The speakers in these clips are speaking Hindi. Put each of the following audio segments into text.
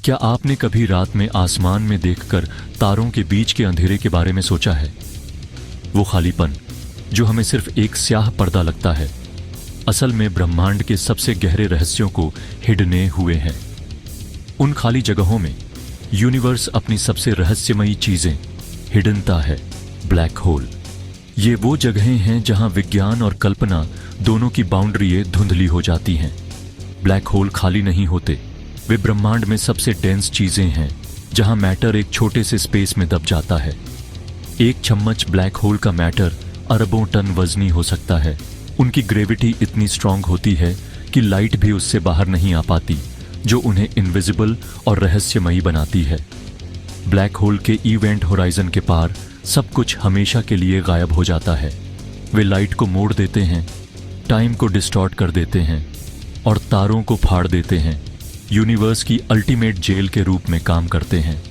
क्या आपने कभी रात में आसमान में देखकर तारों के बीच के अंधेरे के बारे में सोचा है? वो खालीपन जो हमें सिर्फ एक स्याह पर्दा लगता है, असल में ब्रह्मांड के सबसे गहरे रहस्यों को हिडने हुए हैं। उन खाली जगहों में यूनिवर्स अपनी सबसे रहस्यमयी चीजें हिडनता है। ब्लैक होल, ये वो जगहें हैं जहां विज्ञान और कल्पना दोनों की बाउंड्री धुंधली हो जाती हैं। ब्लैक होल खाली नहीं होते, वे ब्रह्मांड में सबसे डेंस चीजें हैं जहां मैटर एक छोटे से स्पेस में दब जाता है। एक चम्मच ब्लैक होल का मैटर अरबों टन वजनी हो सकता है। उनकी ग्रेविटी इतनी स्ट्रांग होती है कि लाइट भी उससे बाहर नहीं आ पाती, जो उन्हें इनविजिबल और रहस्यमयी बनाती है। ब्लैक होल के इवेंट होराइजन के पार सब कुछ हमेशा के लिए गायब हो जाता है। वे लाइट को मोड़ देते हैं, टाइम को डिस्टॉर्ट कर देते हैं और तारों को फाड़ देते हैं। यूनिवर्स की अल्टीमेट जेल के रूप में काम करते हैं।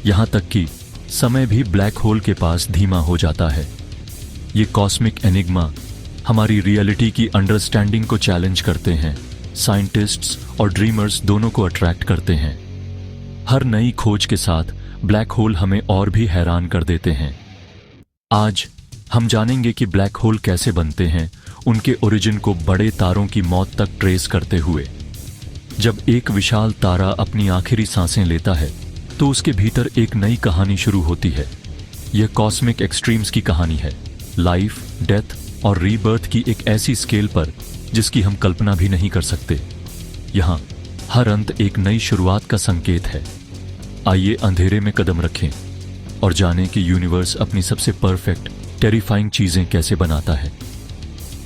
यहां तक कि समय भी ब्लैक होल के पास धीमा हो जाता है। ये कॉस्मिक एनिग्मा हमारी रियलिटी की अंडरस्टैंडिंग को चैलेंज करते हैं। साइंटिस्ट्स और ड्रीमर्स दोनों को अट्रैक्ट करते हैं। हर नई खोज के साथ ब्लैक होल हमें और भी हैरान कर देते हैं। आज हम जानेंगे कि ब्लैक होल कैसे बनते हैं, उनके ओरिजिन को बड़े तारों की मौत तक ट्रेस करते हुए। जब एक विशाल तारा अपनी आखिरी सांसें लेता है तो उसके भीतर एक नई कहानी शुरू होती है। यह कॉस्मिक एक्सट्रीम्स की कहानी है, लाइफ, डेथ और रीबर्थ की एक ऐसी स्केल पर जिसकी हम कल्पना भी नहीं कर सकते। यहाँ हर अंत एक नई शुरुआत का संकेत है। आइए अंधेरे में कदम रखें और जानें कि यूनिवर्स अपनी सबसे परफेक्ट, टेरिफाइंग चीजें कैसे बनाता है।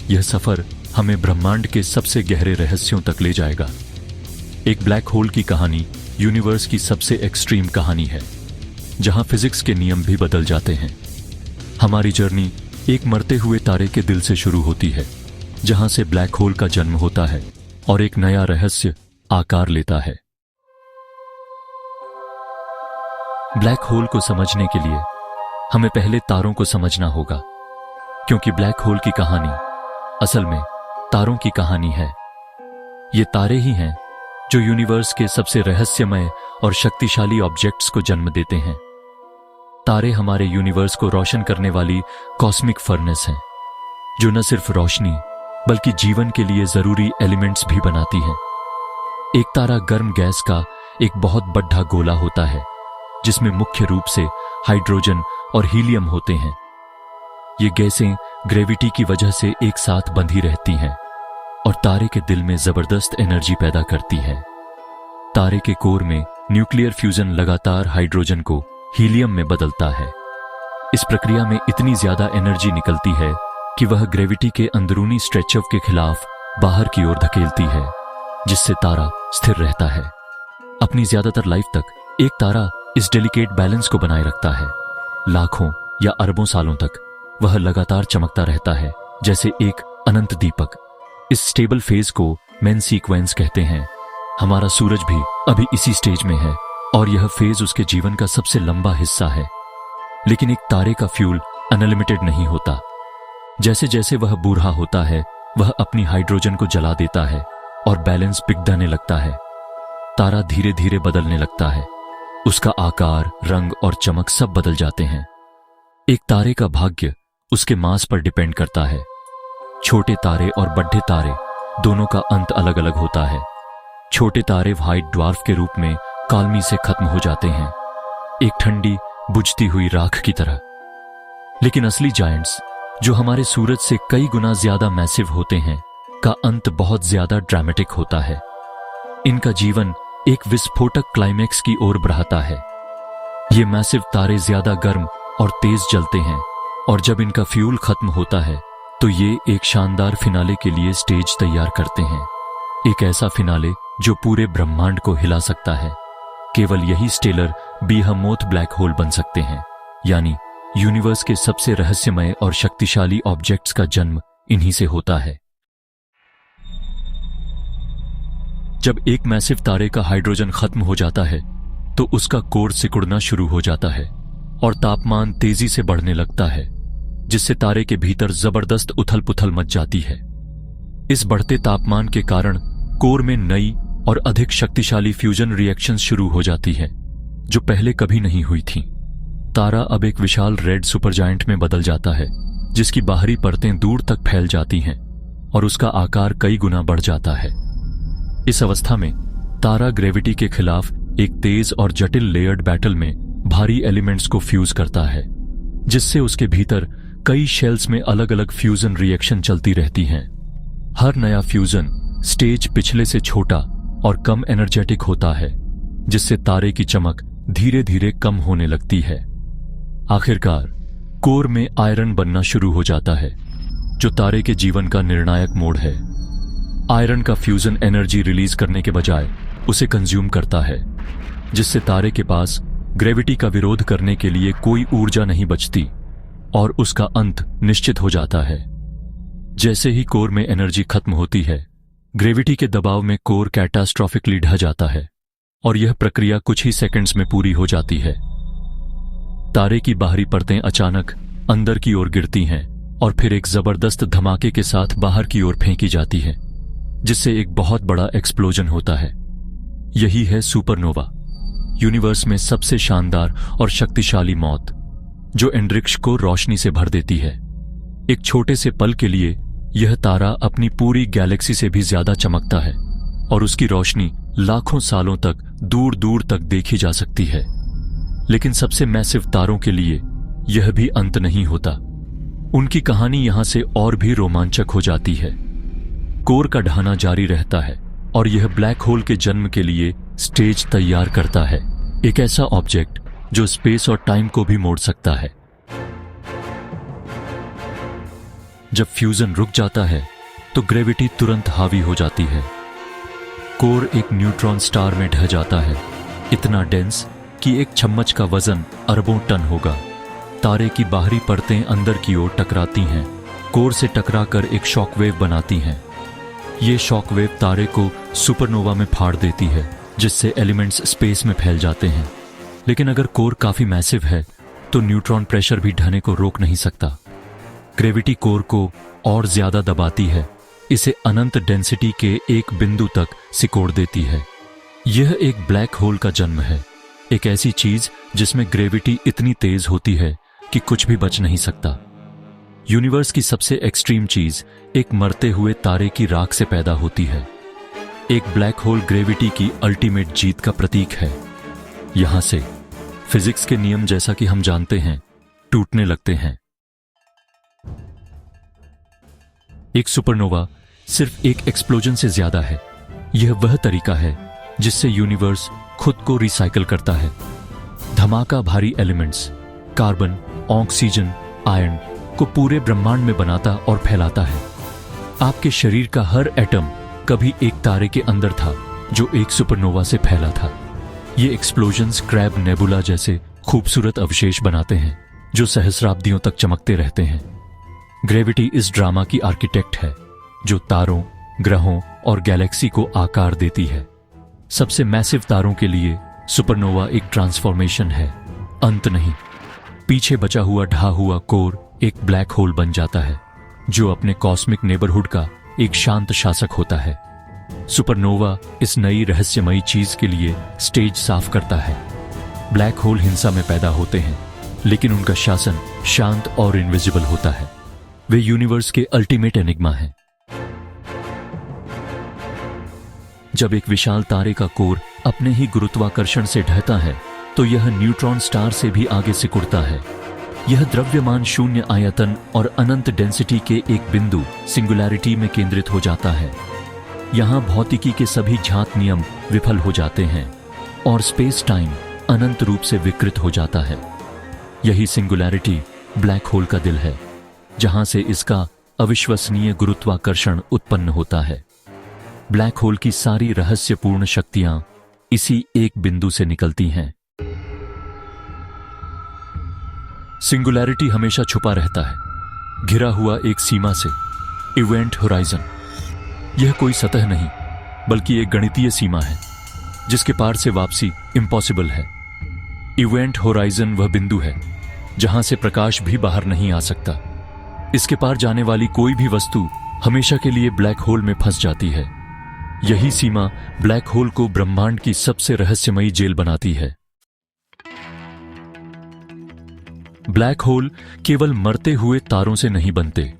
यह सफर हमें ब्रह्मांड के सबसे गहरे रहस्यों तक ले जाएगा। एक ब्लैक होल की कहानी यूनिवर्स की सबसे एक्सट्रीम कहानी है, जहां फिजिक्स के नियम भी बदल जाते हैं। हमारी जर्नी एक मरते हुए तारे के दिल से शुरू होती है, जहां से ब्लैक होल का जन्म होता है और एक नया रहस्य आकार लेता है। ब्लैक होल को समझने के लिए हमें पहले तारों को समझना होगा, क्योंकि ब्लैक होल की कहानी असल में तारों की कहानी है। ये तारे ही हैं जो यूनिवर्स के सबसे रहस्यमय और शक्तिशाली ऑब्जेक्ट्स को जन्म देते हैं। तारे हमारे यूनिवर्स को रोशन करने वाली कॉस्मिक फर्नेस हैं, जो न सिर्फ रोशनी बल्कि जीवन के लिए जरूरी एलिमेंट्स भी बनाती हैं। एक तारा गर्म गैस का एक बहुत बड़ा गोला होता है, जिसमें मुख्य रूप से हाइड्रोजन और हीलियम होते हैं। ये गैसें ग्रेविटी की वजह से एक साथ बंधी रहती हैं और तारे के दिल में जबरदस्त एनर्जी पैदा करती है। तारे के कोर में न्यूक्लियर फ्यूजन लगातार हाइड्रोजन को हीलियम में बदलता है। इस प्रक्रिया में इतनी ज्यादा एनर्जी निकलती है कि वह ग्रेविटी के अंदरूनी स्ट्रेचअप के खिलाफ बाहर की ओर धकेलती है, जिससे तारा स्थिर रहता है। अपनी ज्यादातर लाइफ तक एक तारा इस डेलिकेट बैलेंस को बनाए रखता है। लाखों या अरबों सालों तक वह लगातार चमकता रहता है, जैसे एक अनंत दीपक। इस स्टेबल फेज को मेन सीक्वेंस कहते हैं। हमारा सूरज भी अभी इसी स्टेज में है और यह फेज उसके जीवन का सबसे लंबा हिस्सा है। लेकिन एक तारे का फ्यूल अनलिमिटेड नहीं होता। जैसे जैसे वह बूढ़ा होता है, वह अपनी हाइड्रोजन को जला देता है और बैलेंस बिगड़ने लगता है। तारा धीरे धीरे बदलने लगता है। उसका आकार, रंग और चमक सब बदल जाते हैं। एक तारे का भाग्य उसके मास पर डिपेंड करता है। छोटे तारे और बड़े तारे दोनों का अंत अलग अलग होता है। छोटे तारे व्हाइट ड्वार्फ के रूप में कालमी से खत्म हो जाते हैं, एक ठंडी बुझती हुई राख की तरह। लेकिन असली जायंट्स, जो हमारे सूरज से कई गुना ज्यादा मैसिव होते हैं, का अंत बहुत ज्यादा ड्रामेटिक होता है। इनका जीवन एक विस्फोटक क्लाइमेक्स की ओर बढ़ाता है। ये मैसिव तारे ज्यादा गर्म और तेज जलते हैं और जब इनका फ्यूल खत्म होता है तो ये एक शानदार फिनाले के लिए स्टेज तैयार करते हैं। एक ऐसा फिनाले जो पूरे ब्रह्मांड को हिला सकता है। केवल यही स्टेलर बीहमोथ ब्लैक होल बन सकते हैं, यानी यूनिवर्स के सबसे रहस्यमय और शक्तिशाली ऑब्जेक्ट्स का जन्म इन्हीं से होता है। जब एक मैसिव तारे का हाइड्रोजन खत्म हो जाता है तो उसका कोर सिकुड़ना शुरू हो जाता है और तापमान तेजी से बढ़ने लगता है, जिससे तारे के भीतर जबरदस्त उथल पुथल मच जाती है। इस बढ़ते तापमान के कारण कोर में नई और अधिक शक्तिशाली फ्यूजन रिएक्शंस शुरू हो जाती है जो पहले कभी नहीं हुई थीं। तारा अब एक विशाल रेड सुपरजायंट में बदल जाता है जिसकी बाहरी परतें दूर तक फैल जाती हैं और उसका आकार कई गुना बढ़ जाता है। इस अवस्था में तारा ग्रेविटी के खिलाफ एक तेज और जटिल लेयर्ड बैटल में भारी एलिमेंट्स को फ्यूज करता है, जिससे उसके भीतर कई शेल्स में अलग अलग फ्यूजन रिएक्शन चलती रहती हैं। हर नया फ्यूजन स्टेज पिछले से छोटा और कम एनर्जेटिक होता है, जिससे तारे की चमक धीरे धीरे कम होने लगती है। आखिरकार कोर में आयरन बनना शुरू हो जाता है, जो तारे के जीवन का निर्णायक मोड़ है। आयरन का फ्यूजन एनर्जी रिलीज करने के बजाय उसे कंज्यूम करता है, जिससे तारे के पास ग्रेविटी का विरोध करने के लिए कोई ऊर्जा नहीं बचती और उसका अंत निश्चित हो जाता है। जैसे ही कोर में एनर्जी खत्म होती है, ग्रेविटी के दबाव में कोर कैटास्ट्रॉफिकली ढह जाता है और यह प्रक्रिया कुछ ही सेकंड्स में पूरी हो जाती है। तारे की बाहरी परतें अचानक अंदर की ओर गिरती हैं और फिर एक जबरदस्त धमाके के साथ बाहर की ओर फेंकी जाती है, जिससे एक बहुत बड़ा एक्सप्लोजन होता है। यही है सुपरनोवा, यूनिवर्स में सबसे शानदार और शक्तिशाली मौत, जो एंड्रिक्स को रोशनी से भर देती है। एक छोटे से पल के लिए यह तारा अपनी पूरी गैलेक्सी से भी ज्यादा चमकता है और उसकी रोशनी लाखों सालों तक दूर दूर तक देखी जा सकती है। लेकिन सबसे मैसिव तारों के लिए यह भी अंत नहीं होता। उनकी कहानी यहां से और भी रोमांचक हो जाती है। कोर का ढहना जारी रहता है और यह ब्लैक होल के जन्म के लिए स्टेज तैयार करता है, एक ऐसा ऑब्जेक्ट जो स्पेस और टाइम को भी मोड़ सकता है। जब फ्यूजन रुक जाता है तो ग्रेविटी तुरंत हावी हो जाती है। कोर एक न्यूट्रॉन स्टार में ढह जाता है, इतना डेंस कि एक चम्मच का वजन अरबों टन होगा। तारे की बाहरी परतें अंदर की ओर टकराती हैं, कोर से टकराकर एक शॉकवेव बनाती हैं। ये शॉकवेव तारे को सुपरनोवा में फाड़ देती है, जिससे एलिमेंट्स स्पेस में फैल जाते हैं। लेकिन अगर कोर काफी मैसिव है तो न्यूट्रॉन प्रेशर भी ढहने को रोक नहीं सकता। ग्रेविटी कोर को और ज्यादा दबाती है, इसे अनंत डेंसिटी के एक बिंदु तक सिकोड़ देती है। यह एक ब्लैक होल का जन्म है, एक ऐसी चीज जिसमें ग्रेविटी इतनी तेज होती है कि कुछ भी बच नहीं सकता। यूनिवर्स की सबसे एक्सट्रीम चीज एक मरते हुए तारे की राख से पैदा होती है। एक ब्लैक होल ग्रेविटी की अल्टीमेट जीत का प्रतीक है। यहां से फिजिक्स के नियम, जैसा कि हम जानते हैं, टूटने लगते हैं। एक सुपरनोवा सिर्फ एक एक्सप्लोजन से ज्यादा है। यह वह तरीका है जिससे यूनिवर्स खुद को रिसाइकल करता है। धमाका भारी एलिमेंट्स, कार्बन, ऑक्सीजन, आयरन को पूरे ब्रह्मांड में बनाता और फैलाता है। आपके शरीर का हर एटम कभी एक तारे के अंदर था जो एक सुपरनोवा से फैला था। ये एक्सप्लोजन्स क्रैब नेबुला जैसे खूबसूरत अवशेष बनाते हैं जो सहस्राब्दियों तक चमकते रहते हैं। ग्रेविटी इस ड्रामा की आर्किटेक्ट है जो तारों, ग्रहों और गैलेक्सी को आकार देती है। सबसे मैसिव तारों के लिए सुपरनोवा एक ट्रांसफॉर्मेशन है, अंत नहीं। पीछे बचा हुआ ढहा हुआ कोर एक ब्लैक होल बन जाता है जो अपने कॉस्मिक नेबरहुड का एक शांत शासक होता है। सुपरनोवा इस नई रहस्यमयी चीज के लिए स्टेज साफ करता है। ब्लैक होल हिंसा में पैदा होते हैं, लेकिन उनका शासन शांत और इनविजिबल होता है। वे यूनिवर्स के अल्टीमेट एनिग्मा हैं। जब एक विशाल तारे का कोर अपने ही गुरुत्वाकर्षण से ढहता है तो यह न्यूट्रॉन स्टार से भी आगे सिकुड़ता है। यह द्रव्यमान शून्य आयतन और अनंत डेंसिटी के एक बिंदु सिंगुलैरिटी में केंद्रित हो जाता है। यहां भौतिकी के सभी घात नियम विफल हो जाते हैं और स्पेस टाइम अनंत रूप से विकृत हो जाता है। यही सिंगुलैरिटी ब्लैक होल का दिल है, जहां से इसका अविश्वसनीय गुरुत्वाकर्षण उत्पन्न होता है। ब्लैक होल की सारी रहस्यपूर्ण शक्तियां इसी एक बिंदु से निकलती हैं। सिंगुलैरिटी हमेशा छुपा रहता है, घिरा हुआ एक सीमा से, इवेंट होराइजन। यह कोई सतह नहीं, बल्कि एक गणितीय सीमा है जिसके पार से वापसी इम्पॉसिबल है। इवेंट होराइजन वह बिंदु है जहां से प्रकाश भी बाहर नहीं आ सकता। इसके पार जाने वाली कोई भी वस्तु हमेशा के लिए ब्लैक होल में फंस जाती है। यही सीमा ब्लैक होल को ब्रह्मांड की सबसे रहस्यमयी जेल बनाती है। ब्लैक होल केवल मरते हुए तारों से नहीं बनते।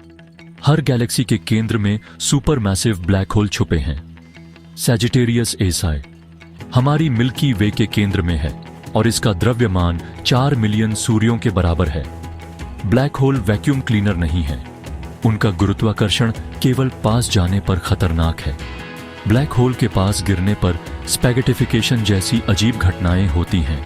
हर गैलेक्सी के केंद्र में सुपर मैसिव ब्लैक होल छुपे हैं। सैजिटेरियस एसाई हमारी मिल्की वे के केंद्र में है और इसका द्रव्यमान 4 मिलियन सूर्यों के बराबर है। ब्लैक होल वैक्यूम क्लीनर नहीं है। उनका गुरुत्वाकर्षण केवल पास जाने पर खतरनाक है। ब्लैक होल के पास गिरने पर स्पैगेटिफिकेशन जैसी अजीब घटनाएं होती हैं।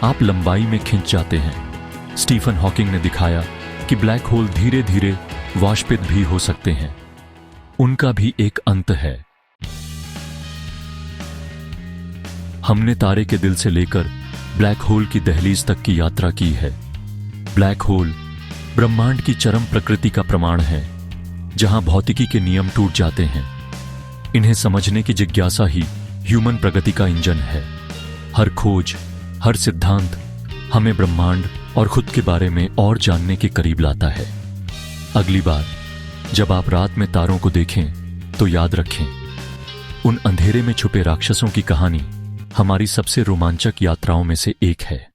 आप लंबाई में खिंच जाते हैं। स्टीफन हॉकिंग ने दिखाया कि ब्लैक होल धीरे धीरे वाष्पित भी हो सकते हैं। उनका भी एक अंत है। हमने तारे के दिल से लेकर ब्लैक होल की दहलीज तक की यात्रा की है। ब्लैक होल ब्रह्मांड की चरम प्रकृति का प्रमाण है, जहां भौतिकी के नियम टूट जाते हैं। इन्हें समझने की जिज्ञासा ही ह्यूमन प्रगति का इंजन है। हर खोज, हर सिद्धांत हमें ब्रह्मांड और खुद के बारे में और जानने के करीब लाता है। अगली बार जब आप रात में तारों को देखें तो याद रखें, उन अंधेरे में छुपे राक्षसों की कहानी हमारी सबसे रोमांचक यात्राओं में से एक है।